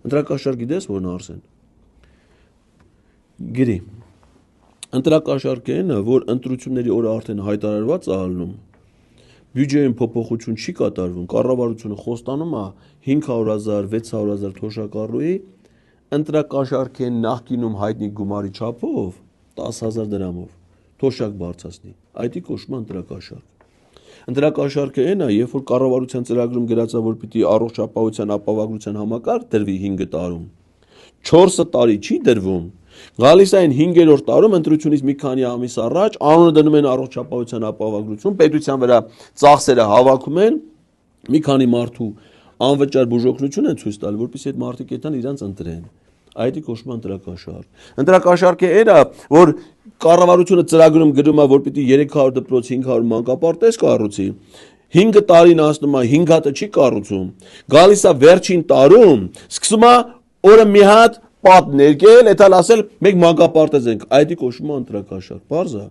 Ընտրակաշարք գիտես որն Արսեն։ Գրի։ Ընտրակաշարքն է, որ ընտրությունների օրը արդեն հայտարարված է ալնում։ Բյուջեին փոփոխություն չի կատարվում, կառավարությունը խոստանում է 500,000, 600,000 թոշակառուի, ընտրակաշարքեն նախկինում հայտնի գումարի չափով 10,000 դրամով թոշակ բարձրացնի։ Այդ կոչվում է ընտրակաշարք։ Ընտրակաշարքը այն է, երբ որ կառավարության ծրագրում գրած է, որ պիտի առողջապահության ապահովագրության համակարգ դրվի 5 տարում, 4 տարի չի դրվում, գալիս այն 5-րդ տարում ընտրությունից մի քանի ամիս առաջ անունը դնում են առողջապահության ապահովագրություն, պետության վրա ծախսերը հավաքում են, մի քանի մարդու անվճար բուժօգնություն են ցույց տալ, որպեսզի այդ մարդիկ այդտան իրանց ընտրեն։ Այդ կոչվում է ընտրակաշարք։ Ընտրակաշարքը այն է, որ կառավարությունը ծրագրում գրում է, որ պիտի 300 դպրոց, 500 մանկապարտեզ կառուցի, 5 տարին ասնում է 5 հատը չի կառուցում, գալիս է վերջին տարում, սկսում է օրը մի հատ պատ ներկել, էթալ ասել մեկ մանկապարտեզ ենք, այդ կոչվում է ընտրակաշարք, բարձա։